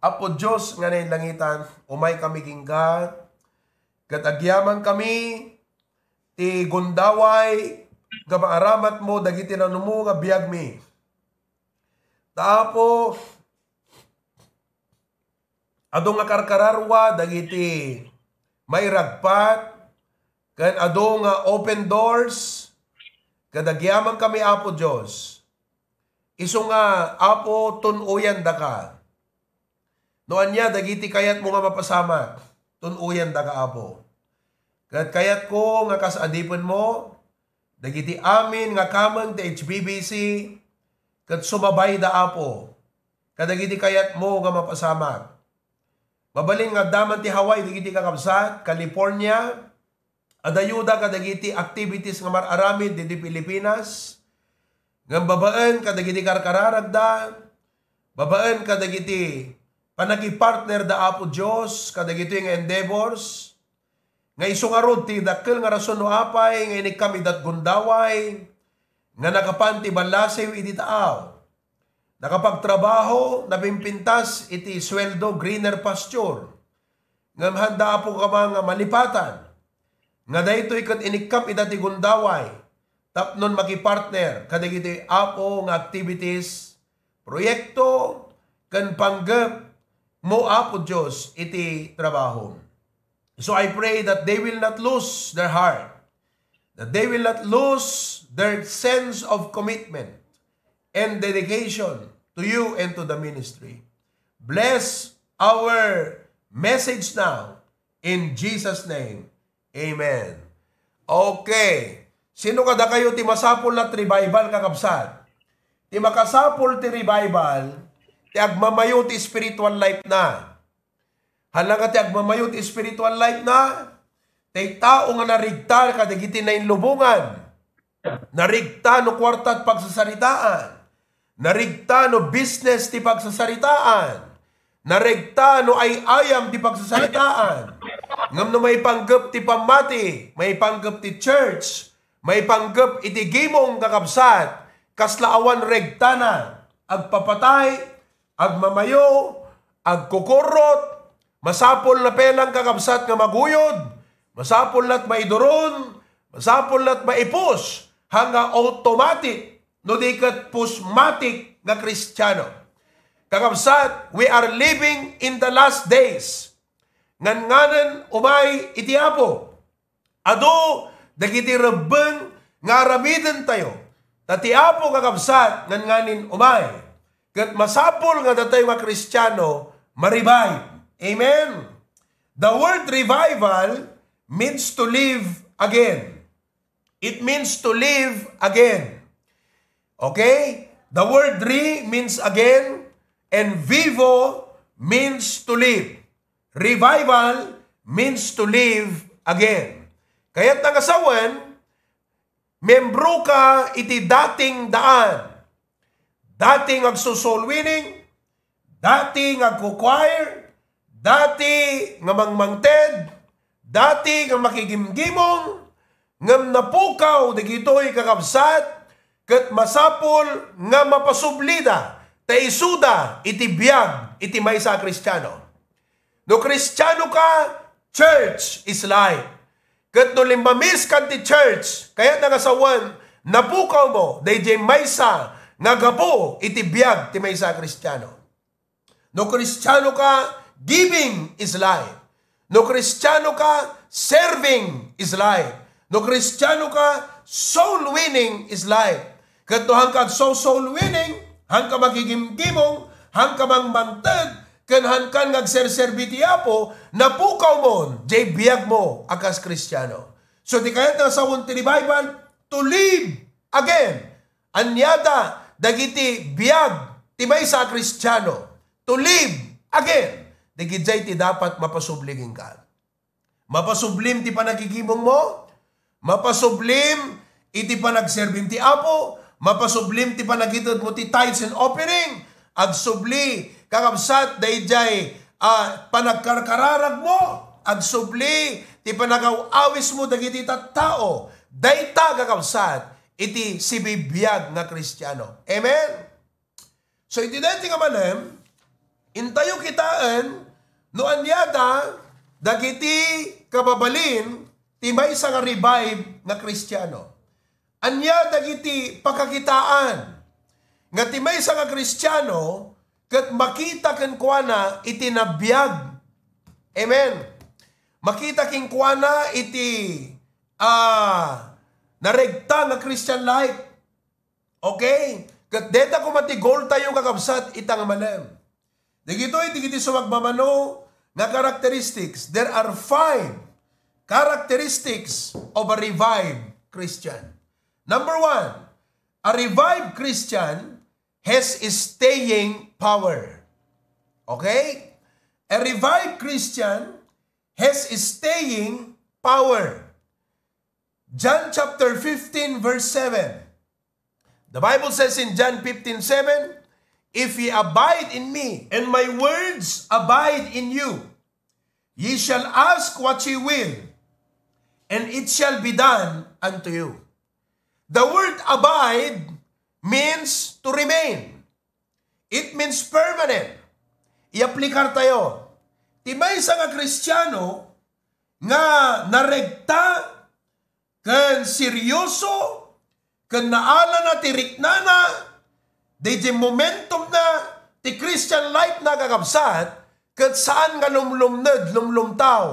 Apo Diyos nga na langitan, umay kami gingga, katagyaman kami, ti gundaway, gabaaramat mo, dagiti na mo nga biyag mi. Tapo, adong nga karkararwa, dagiti may ragpat, kan adong nga open doors, kadagyaman kami, Apo Diyos. Iso nga, Apo, tunuyan da ka. Noan niya, dagiti kayat mo nga mapasamat. Tunuyan da ka, Apo. Kayat ko nga kasadipon mo, dagiti amin nga kamang ti HBBC, kat sumabay da, Apo. Kadagiti kayat mo nga mapasamat. Mabaling nga daman ti Hawaii, dagiti kakabsat, California, adayuda kadagiti activities nga mararamid di Pilipinas, nga babaan kadagiti karkararagda, babaan kadagiti panagipartner da Apo Diyos, kadagiti nga endeavors, nga isungarod ti dakkel nga rason no apay, nga inik kami dat gundaway, nga nakapanti balasew iti taaw, nakapagtrabaho, napimpintas iti sweldo greener pasture, nga handa po ka mga malipatan, nga daytoy kat inikap idati gundaway, tapnon makipartner, kadagiti Apo nga activities, proyekto, kan panggap, mo Apo Diyos iti trabaho. So I pray that they will not lose their heart, that they will not lose their sense of commitment and dedication to you and to the ministry. Bless our message now in Jesus' name. Amen. Okay. Sino kada kayo ti masapol na revival kakabsat? Ti makasapol ti revival, ti agmamayo ti spiritual life na. Halanga ti agmamayo ti spiritual life na, ti tao nga narigta kadagiti na inlubungan, narigta no kwarta at pagsasaritaan, narigta no business ti pagsasaritaan, narigta no ay-ayam ti pagsasaritaan, ngam no may panggap ti pamati, may panggap ti church, may panggap iti gimong kakabsat, kaslaawan regta na, agpapatay, agmamayo, agkukurot, masapol na pelang kakabsat nga maguyod, masapol na't maiduron, masapol na't maipus, hanga automatic, no di kat pusmatic nga Kristiyano. Kakabsat, we are living in the last days. Ngan-nganan umay iti Apo. Ado, dagiti rebeng nga aramiden tayo. Tati Apo kakabsat, ngan-nganin umay. Kat masapol nga datay mga Kristiyano, ma-revive. Amen? The word revival means to live again. It means to live again. Okay? The word re means again, and vivo means to live. Revival means to live again. Kaya't nangasawan, membro ka iti dating daan. Dating agso-soul winning, dating agko-choir, dati nga mangmangted, dati nga makigimgimong, ngam napukaw digitoy kakabsat, ket masapol nga mapasublida, taisuda iti biyag iti maysa Kristiyano. No Kristiyano ka, church is life. Ket no limbamis kan ti church, kaya nangasawan, napukaw mo, dayjay maysa, nga gapo iti biyag ti maysa Kristiyano. No Kristiyano ka, giving is life. No Kristiyano ka, serving is life. No Kristiyano ka, soul winning is life. Kat no hangkag soul winning, hangka magigimgimong, hangka mangmangtag, kan hangkan ngagserserbiti Apo, napukaw mo, jay biyag mo, akas Kristiyano. So di kaya na sa ti revival, to live again. Anyada, dagiti biyag, ti maysa Kristiyano, to live again. Digidjay ti dapat mapasubligin ka. Mapasublim ti panagigimong mo, mapasublim iti panagserbim ti Apo, mapasublim ti panagitod mo ti tithes and offering, agsubli kakabsat dayjay panagkarkararag mo, agsubli ti panagawawis mo dagiti tattao, dayta kakabsat iti sibibiyag nga Kristiyano. Amen? So iti dati nga manem, Intayo kitaan, no anyada, dagiti kababalin, timay sa nga revive nga Kristiyano. Anya dagiti pagkakitaan, nga timay sa nga Kristiyano, kat makita ken kuana itinabiyag. Amen. Makita ken kuana iti naregta nga Christian life. Okay? Kat deta ko matigol tayo kakabsat itang malam. Digiti sumagmamano nga characteristics. There are 5 characteristics of a revived Christian. Number 1, a revived Christian has staying power. Okay? A revived Christian has staying power. John chapter 15 verse 7. The Bible says in John 15:7, if ye abide in me, and my words abide in you, ye shall ask what ye will, and it shall be done unto you. The word abide means to remain. It means permanent. I-aplikar tayo. Timay sa nga Kristiyano nga naregta ken seryoso ken naala na tirik na di momentum na ti Christian life na kakabsat ket saan nga lumlumned lumlumtaw.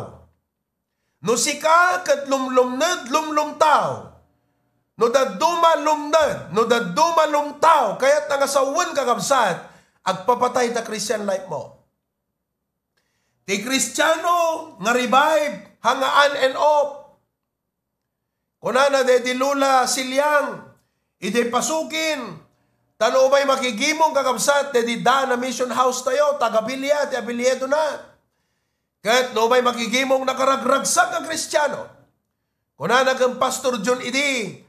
No sika ket lumlumned lumlumtaw. No daduma lumned, no daduma lumtaw, kaya't nangasawan kakabsat, agpapatay ta Christian life mo. Ti Kristiyano nga revive, hangaan and off. Kunana de dilula silyang, ide pasukin, tano may makigimong kakabsat, de di da na mission house tayo, tagabilya, ti abiliedo na. Kahit no may makigimong nakaragragsak ang Kristiyano. Kunana kang Pastor John idi,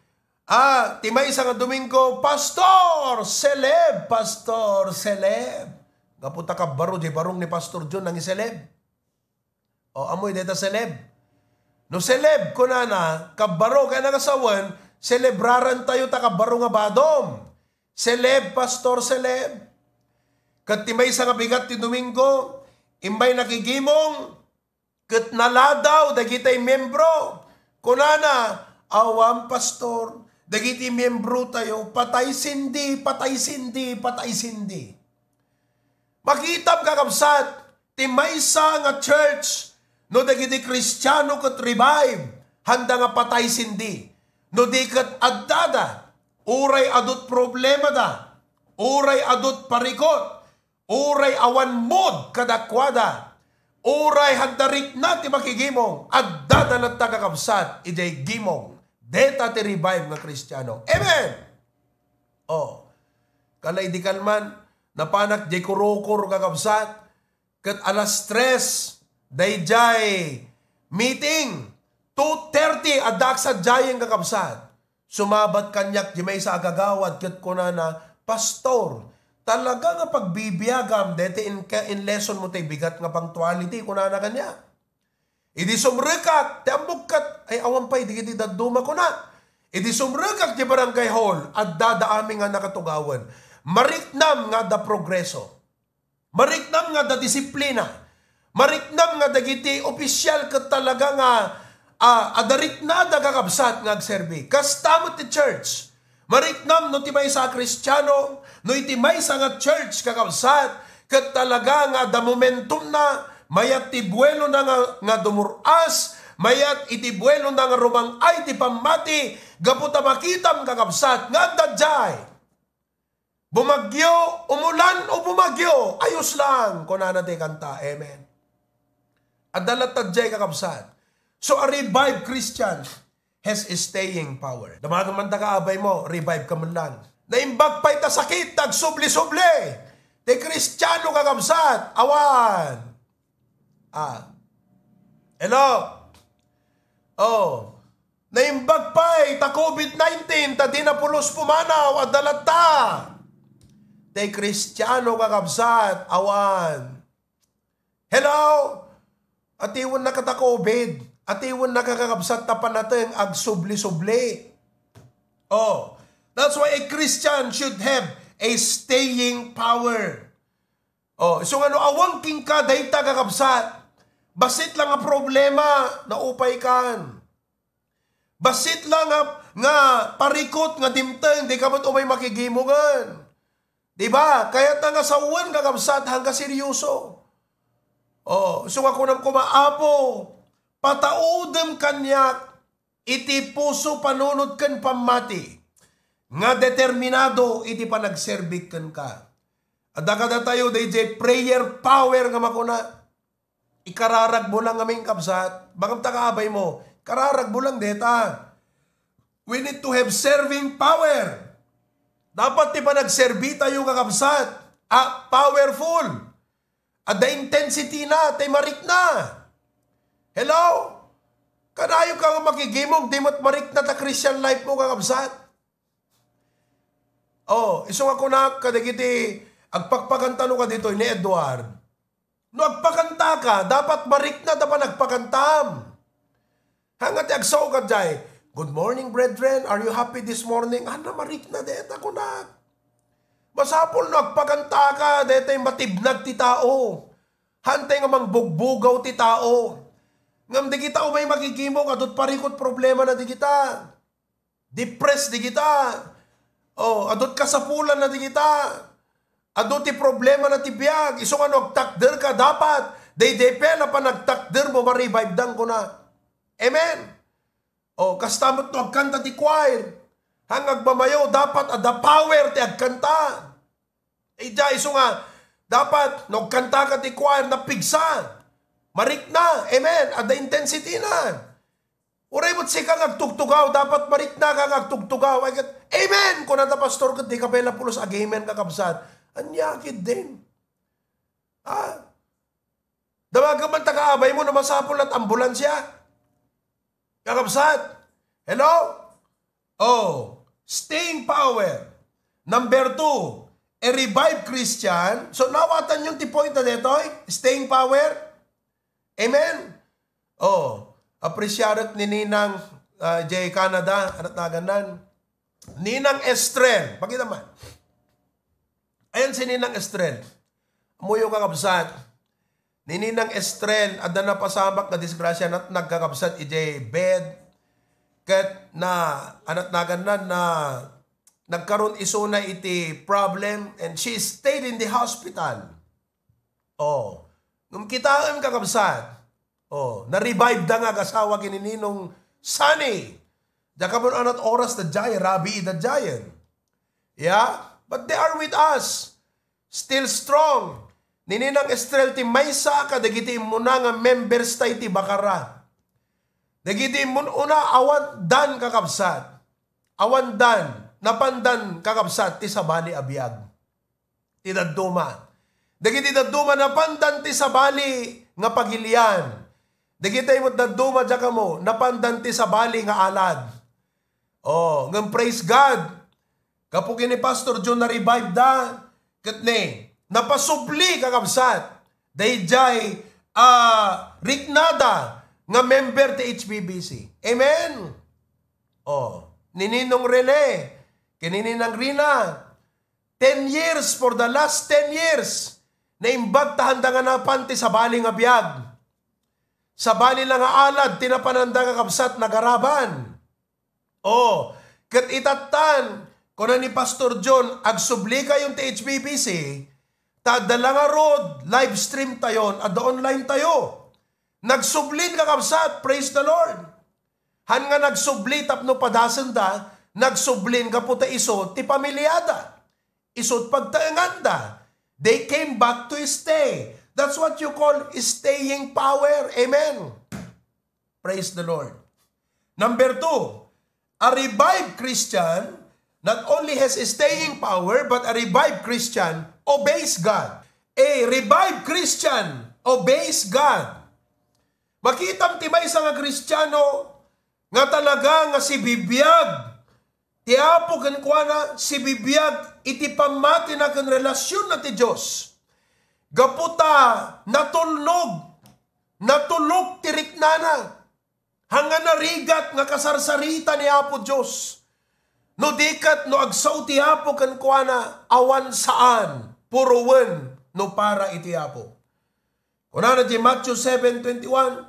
timay isang Domingo, Pastor Celeb. Gaputa ka baro, di barong ni Pastor John ang iseleb. O, amoy deta celeb. No celeb, kunana, kabaro kaya nagasawan, celebraran tayo ta kabaro nga badom. Celeb, Pastor Celeb. Kat timay isang bigat ti Domingo, imbay nakigimong, kat naladaw, dagitay membro. Kunana, awam Pastor, dagiti membro tayo, patay sindi. Makitab kakabsat, timaysa nga church, no dagiti Kristiyano kat revive, handa nga patay sindi. No di kat addada, uray adot problema da, uray adot parikot, uray awan mod kadakwada, uray handarik na ti makigimong, addada na tagakabsat, iday gimong. Deta ti revive nga Kristiyano. Amen! Kalay di kalman, napanak di kurukor kakabsat, kat alas 3, dayjay meeting, 2:30, adak sa jayeng kakabsat. Sumabat kanyak, di may sa agagawad, kat kunana, Pastor, talaga nga pagbibiyagam, dete in lesson mo tay bigat nga punctuality, kunana kanya. Idi sumrekat, ti ambugkat, ay awampay, di kiti daduma ko na. Idi sumrekat ti barangay hall, at dadaami nga nakatugawan. Mariknam nga da progreso. Mariknam nga da disiplina. Mariknam nga da giti opisyal kat talaga nga adarik na da kakabsat nga agserbi. Kastamot ti church. Mariknam no ti may sa Kristiyano, no iti may sa nga church kakabsat, kat talaga nga da momentum na, mayat ti buwelo na nga dumuras, mayat iti buwelo na nga rumang ay ti pamati, gaputa makitam kakabsat, nga dadjay. Bumagyo, umulan o bumagyo, ayos lang, kunana ti kanta, amen. Adalat tadjay kakabsat. So a revived Christian has staying power. Damagan man ta kaabay mo, revive ka man lang. Naimbag pa'y ta sakit, tagsubli-subli. Ti Kristiyano kakabsat, awan. Hello? Naimbag pa'y ta COVID-19, ta dinapulos pumanaw, adalat ta. Ti Kristiyano kakabsat, awan. Hello? Atiwan na kata COVID. Atiwan na kakabsat tapan natin agsubli-subli. That's why a Christian should have a staying power. Oh, so ano awang king ka dayta kakabsat. Basit lang nga problema na upay kan. Basit lang nga parikot nga dimteng di ka mo't umay makigimungan. Diba? Kaya nga sa uwan kakabsat hangga seryoso. Oh, so ako nang kumaapo, pataudem kanyak, iti puso panunod kan pamati, nga determinado iti panagserbik kan ka. Adakada tayo, DJ, prayer power nga makuna, ikararag mo lang aming kabsat, bagam takaabay mo, kararag mo lang deta. We need to have serving power. Dapat ti panagserbi tayo kakabsat, powerful. At the intensity na, tay marik na. Hello? Kanayo ka nga makigimong, di mo't marik na ta Christian life mo kakabsat. Oh, isong ako na, kadagiti, agpagpakanta no ka dito ni Edward. No agpakanta ka, dapat marik na dapat nagpakantam. Hangat agsaw ka jay, good morning brethren, are you happy this morning? Ana marik na deta ko na. Masapol no agpakanta ka, detay matibnag ti tao. Hantay nga mangbugbugaw ti tao. Ngam di kita umay magigimong, adot parikot problema na di kita. Depressed di kita. Oh, adot kasapulan na di kita. Adot ti problema na ti biyag. Iso nga nagtakder ka dapat. Day-day-pela pa nagtakder mo, ma-revive dang ko na. Amen? Oh, kastamot no agkanta ti choir. Hangag bamayo, dapat ada power ti agkanta. Ija, iso nga, dapat nagkanta ka ti choir na pigsa. Marik na, amen, ada intensity na. Uray mo't si kang agtugtugaw, dapat marik na kang agtugtugaw. Amen! Kung nata pastor ka, di ka pala pulos ag-amen kakabsat. Anyakid din. Damagan taga-abay mo na masapol at ambulansya. Kakabsat. Hello? Oh, staying power. Number 2, a revived Christian. So, nawatan yung ti-point na dito, staying power. Amen? Oh, appreciate ni Ninang J. Canada, anat naganan. Ninang Estrel. Pakita man. Ayan si Ninang Estrel. Amuyo kakabsat. Ni Ninang Estrel, ada na pasabak na disgrasya na nagkakabsat ijay bed. Kat na, anat naganan na nagkaroon iso na iti problem and she stayed in the hospital. Oh, nung kita ang kakabsat, oh, na-revive da nga kasawa kinininong Sunny. Daka mo anat oras na giant, Rabi the giant. Yeah? But they are with us. Still strong. Nininang Estrel ti maysa ka, dagiti mo na nga members tayo ti Bakara. Dagiti mo una awan dan kakabsat. Awan dan, napandan kakabsat ti sabali abiyag. Ti daduma. Dagiti daduma napandan ti sabali nga pagilian. Dagiti mo daduma dyan mo, napandan ti sabali nga alad. Oh, ngam praise God. Kapag ni Pastor John na-revive da, katne, napasubli kakabsat. Dayjay, riknada, nga member ti HBBC. Amen? Oh, nininong Rene, kinininang Rina, 10 years, for the last 10 years, na imbag tahanda nga napan ti sabali nga biyag. Sabali lang nga alad, tinapananda nga kabsat nagaraban. Oh, kat itatan, kung ni Pastor John, agsubli kayong ti HBBC, tadala nga road, live stream tayon, at online tayo. Nagsublin ka kabsat, praise the Lord. Han nga nagsubli tapno padasan da, nagsublin ka puta iso, ti pamilyada. Isot pagtaanganda. They came back to stay. That's what you call staying power. Amen. Praise the Lord. Number 2, a revived Christian not only has staying power, but a revived Christian obeys God. A revived Christian obeys God. Makitam tibay sa nga Kristiyano nga talaga nga si bibiyag. Tiapo kan kuha na si bibiyag iti pamati na kan relasyon na ti Diyos. Gaputa natulog tiriknana. Hanga narigat nga kasarsarita ni Apo Diyos. No dikat no agsaw ti Apo kan kuha na awan saan puruwen no para iti Apo. Kunana di Matthew 7:21,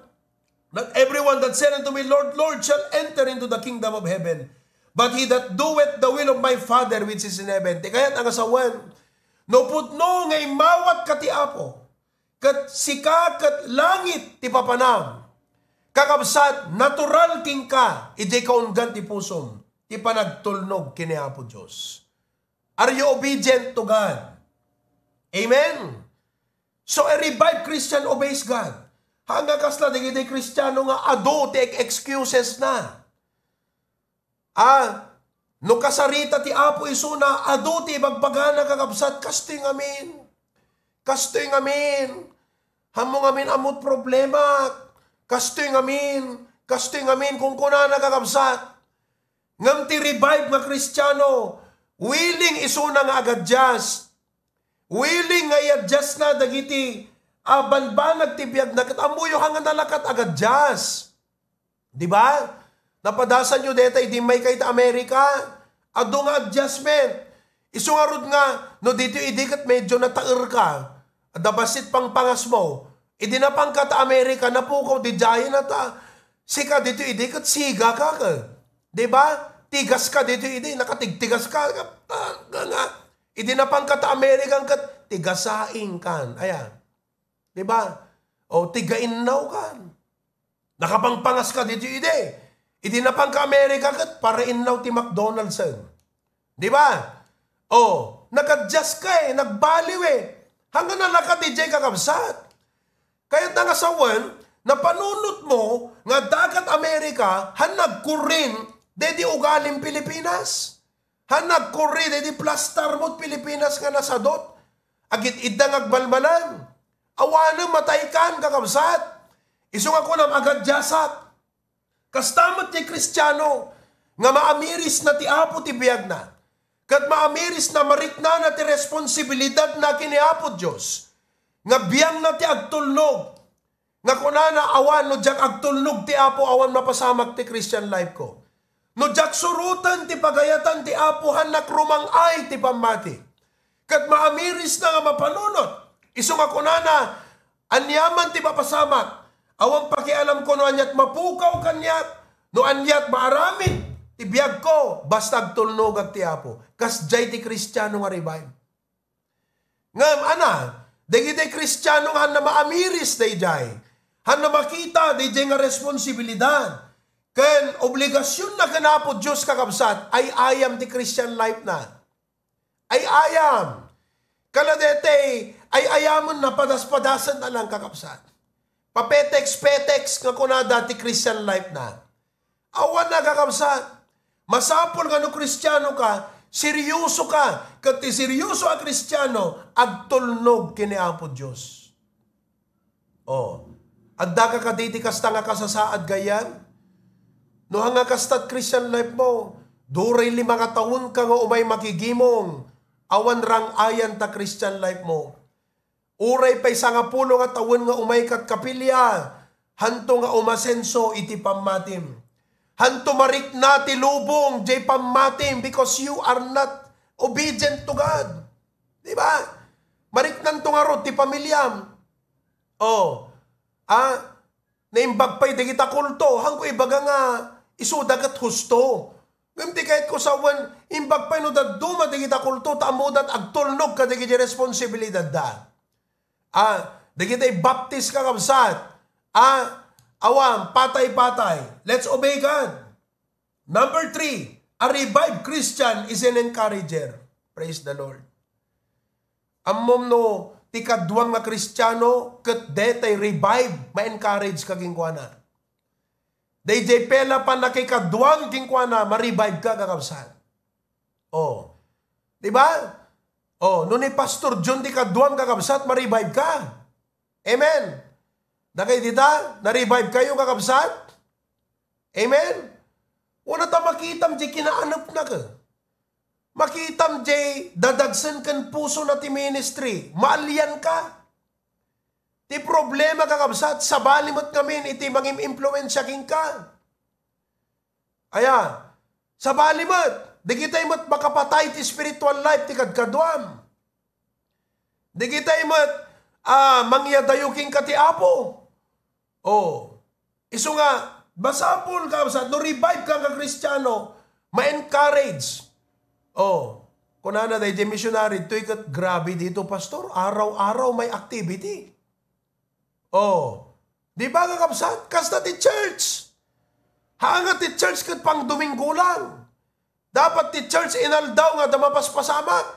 not everyone that said unto me, Lord, Lord, shall enter into the kingdom of heaven, but he that doeth the will of my Father which is in heaven. Ti kayat ang asawan, no putno ngay mawat ka ti Apo, kat sika kat langit ti papanam, kakabsat natural king ka, iti kaungan ti pusom, ti panagtulnog kini Apo Diyos. Are you obedient to God? Amen? So a revived Christian obeys God. Hanga kasla digiti Kristiyano nga ado ti excuses na. No kasarita ti Apo isuna, ado ti bagpagana kakabsat, kastoy ngamin. Kastoy ngamin. Hamong ngamin amot problema. Kastoy ngamin kung kunana kakabsat. Ngam ti revive nga Kristiyano, willing isuna nga agadjust. Willing nga i-adjust na dagiti banbanag ti biyag na katamuyo hanga nalakat agadjust. Diba? Napadasan nyo deta, di may kay ta Amerika, ado nga adjustment. Isungarod nga, no dito idikat medyo nataer ka, dabasit pang pangas mo, idi na pang kata Amerika, napukaw, di jayan na ta, sika dito idikat, siga ka ka. Diba? Tigas ka dito idi, nakatigtigas ka, nga, idi na pang kata Amerika, kat tigasaing kan, ayan. Diba? O tigainaw kan. Nakapangpangas ka dito idi. Idi na pang ka-Amerika kat para inaw ti McDonald's. Diba? O, nag-adjust ka nagbaliw hanggang nalakat di jay kakabsat. Kaya nangasawan, napanunot mo nga dagat Amerika, hanag-kurin, dedi ugaling Pilipinas. Hanag-kurin, dedi plastar mo't Pilipinas nga nasadot. Agit idang agbalbalan. Awanang matay kan kakabsat. Isong ako nam agad jasak. Kastamot ti Kristiyano nga maamiris na ti Apo ti biyag na. Kat maamiris na marikna na ti responsibilidad na kini Apo Diyos. Nga biyang na ti agtulnog. Nga kunana awan no jak agtulnog ti Apo awan mapasamak ti Christian life ko. No jak surutan ti pagayatan ti Apo hanak rumangay ti pamati. Kat maamiris na nga mapanunot. Isong ako na, anyaman ti papasamak, awang pakialam ko no anyat mapukaw kanyat, no anyat maaramid, ti biyag ko, basta agtulnog ag ti Apo. Kas jay ti Kristiyano nga revive. Ngam, dagi ti Kristiyano nga na maamiris day jay, han na makita day jay nga responsibilidad, ken obligasyon na kanapo Diyos kakabsat, ay ayam ti Christian life na. Ay ayam. Kaladete, ay ayamon na padas-padasan na lang kakapsat. Papetex-petex nga kuna dati Christian life na. Awan na kakapsat. Masapol nga no Kristiyano ka, seryoso ka. Kati seryoso ang Kristiyano, agtulnog kini Apo Diyos. Agda ka diti kasta nga kasasaad gayan. No hanga kastat Christian life mo, duray 5 taon ka nga umay makigimong, awan rang ayan ta Christian life mo. Uray pa'y sangapulo nga taon nga umaykat kapilya, hanto nga umasenso iti pammatim. Hanto marik na ti lubong, jay pammatim, because you are not obedient to God. Diba? Marik nanto nga ro, ti pamilyam. Naimbag pa'y di kita kulto, hangko ibaga nga, isudagat husto. Gamti kahit ko sawan, imbag pa'y no daduma di kita kulto, taamudat agtulnog ka di kita responsibilidad da. Di kita i-baptize ka kabsat. Awam, patay-patay. Let's obey God. Number 3, a revived Christian is an encourager. Praise the Lord. Amom no, ti kadwang nga Kristiyano, kat detay revive, ma-encourage ka kingkwana. Day pela pa na kay kadwang kingkwana, ma-revive ka kakabsat. Diba? No ni Pastor John di kadwang kakabsat, ma-revive ka. Amen. Na kay dita, na-revive kayo kakabsat? Amen. Wala ta makitam di kinaanap na ka. Makitam di dadagsan kan puso na ti ministry. Maalyan ka. Ti problema kakabsat, sabalimot kami iti maging impluensya king ka. Sabalimot, di kita imot makapatay ti spiritual life ti kadkadwam. Di kita imat, mangyadayuking kati Apo. Iso nga, basapol ka, no revive ka nga Kristiyano, ma-encourage. Kunana day, missionary, ito ikat, grabe dito, pastor, araw-araw may activity. Di ba kakabsat? Kasta ti church. Haangat ti church kat pang Domingo lang. Dapat ti church inaldaw nga damapaspasamak.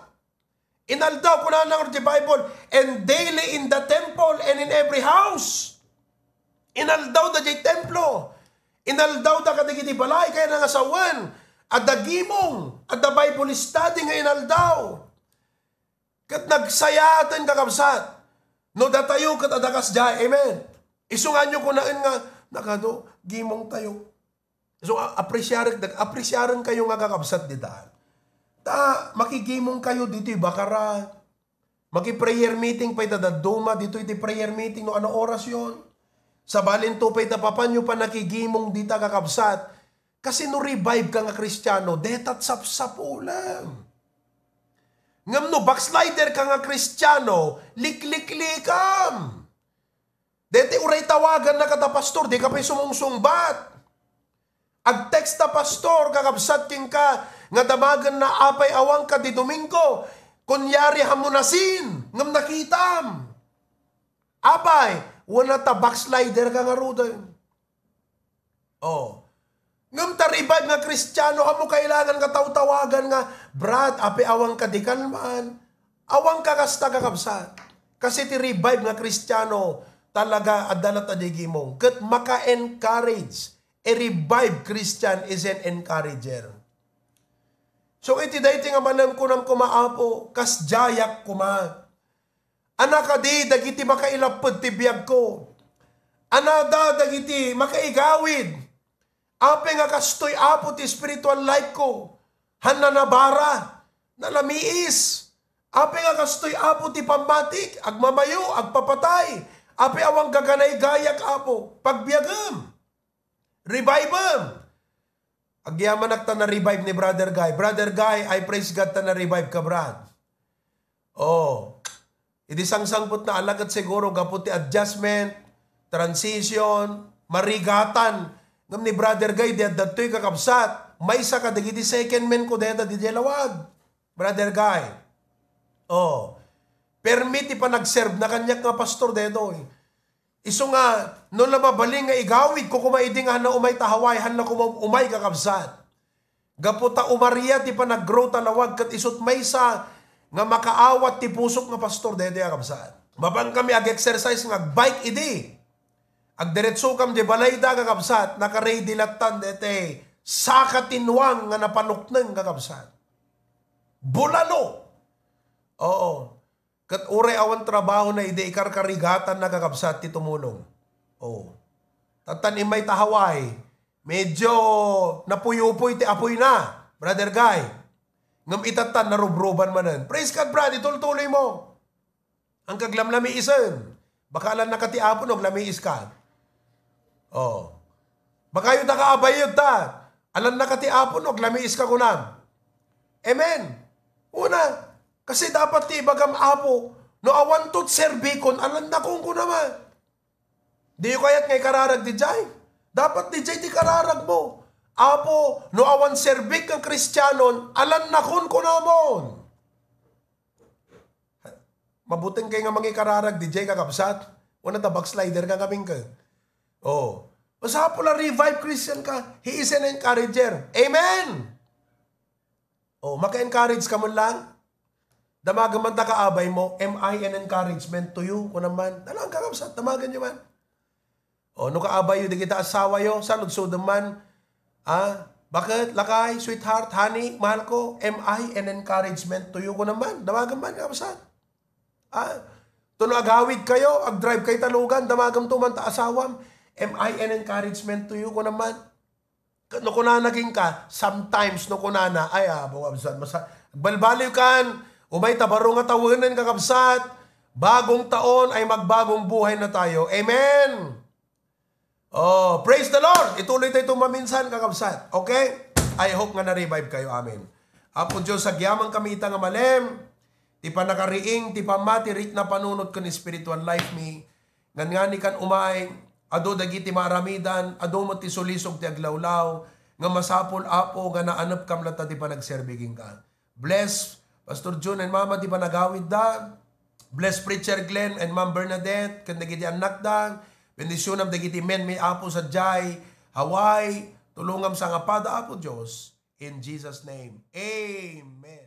Inaldaw, kunana nga ti Bible, and daily in the temple and in every house. Inaldaw da jay templo. Inaldaw da kadigiti balay, kaya nangasawan. At dagimong, at the Bible study nga inaldaw. Kat nagsayatan kakabsat. No datayo kat adakas jay, amen. Isungan nyo kunaan nga, nakado, gimong tayo. So, apresiaran kayo nga kakabsat dita. Makigimong kayo dito, bakara. Maki-prayer meeting pa itadaduma, dito iti prayer meeting, no ano oras yon. Sa balinto pa itapapan nyo pa nakigimong dita kakabsat. Kasi no revive ka nga Kristiyano, detat sapsap ulam. Ngam no backslider ka nga Kristiyano, likliklikam. Dete uray tawagan na kata pastor, di ka pa sumungsungbat. Ag-text ta pastor, kakabsat king ka, nga damagan na apay awang ka di Domingo, kunyari hamunasin, ngam nakitam. Apay, wala ta backslider ka nga rudan. Ngam taribad nga Kristiyano, amo kailangan ka tawagan nga, Brad, api awang ka di kalman, awang ka kasta kakabsat. Kasi ti revive nga Kristiyano, talaga adalat adigi mo. Kat maka-encourage. A revive Christian is an encourager. So iti dayti nga manam ko ng kumaapo, kas jayak kuma. Anak di, dagiti makailapod ti biyag ko. Anada, dagiti makaigawid. Ape nga kastoy apo ti spiritual life ko. Hananabara, nalamiis. Ape nga kastoy apo ti pamatik, agmamayo, agpapatay. Ape awang gaganay gayak apo, pagbiagam. Revive. Agyaman nakta na revive ni Brother Guy. Brother Guy, I praise God ta na revive ka, Brad. Idi sang-sangput na alagat siguro, gaputi adjustment, transition, marigatan. Ngam ni Brother Guy, di adato'y kakabsat. May isa ka, dagiti second man ko, dahil di lawag. Brother Guy. Permit pa nag-serve na kanyak nga pastor dedo. Iso nga, no lamabaling nga igawid ko kumaiding nga na umay tahaway, han na umay kakabsat. Gaputa umariya ti pa nag-grow talawag kat isot may sa nga makaawat ti pusok nga pastor dedo kakabsat. Mabang kami ag-exercise nga bike idi. Agdiretso kam di balay da kakabsat, naka-ready latan dete, sakatinwang nga napanuknang kakabsat. Bulalo. Kat ure awan trabaho na ide ikarkarigatan na kakabsat ti tumulong. Tatan imay tahaway, medyo napuyo-puy ti apoy na, Brother Guy. Ngam itatan narubruban manan. Praise God, Brad, itultuloy mo. Ang kaglamlami isan. Baka alam nakatiapon o glamiis ka. Baka yun nakaabayod ta. Alam nakatiapon o glamiis ka kunam. Amen. Una, kasi dapat ti bagam apo, no awan tot serbikon, alam na kung naman. Di kayat ngay kararag di jay. Dapat di jay ti kararag mo. Apo, no awan serbik ang Kristyanon, alam na kung namon. Mabuting kayo nga mga kararag di jay kakabsat. Una ta backslider ka kaming ka. Basta pula revive Christian ka. He is an encourager. Amen! Maka-encourage ka mo lang. Damagan ta kaabay mo, am I an encouragement to you? Kung naman, dalang kakabsat, damagan nyo man. No kaabay yun, di kita asawa yun, sa lugsod naman. Bakit? Lakay, sweetheart, honey, mahal ko, am I an encouragement to you? Kung naman, damagan man kakabsat. Tuno agawid kayo, ag-drive kayo talugan, damagam tuman ta asawam, am I an encouragement to you? Kung naman, no kunana naging ka, sometimes no kunana, balbaliw kan, umay tabaro nga tawanan kakabsat, bagong taon ay magbagong buhay na tayo. Amen! Praise the Lord! Ituloy tayo maminsan kakabsat. Okay? I hope nga na-revive kayo. Amen. Apo Diyos, agyaman kami ita nga malem, ti panakariing, ti pamatirik na panunot kan spiritual life mi, ngani kan umay, ado dagiti maramidan, ado mo ti sulisog ti aglawlaw, nga masapol apo, nga naanap kam lata ti panagserbiging ka. Bless Pastor June and Mama ti panagawid da, bless Preacher Glenn and Ma'am Bernadette, kan dagiti anak da, bendisyonam dagiti men may apo sa jay, Hawaii, tulungam sa ngapada apo Diyos, in Jesus' name, Amen.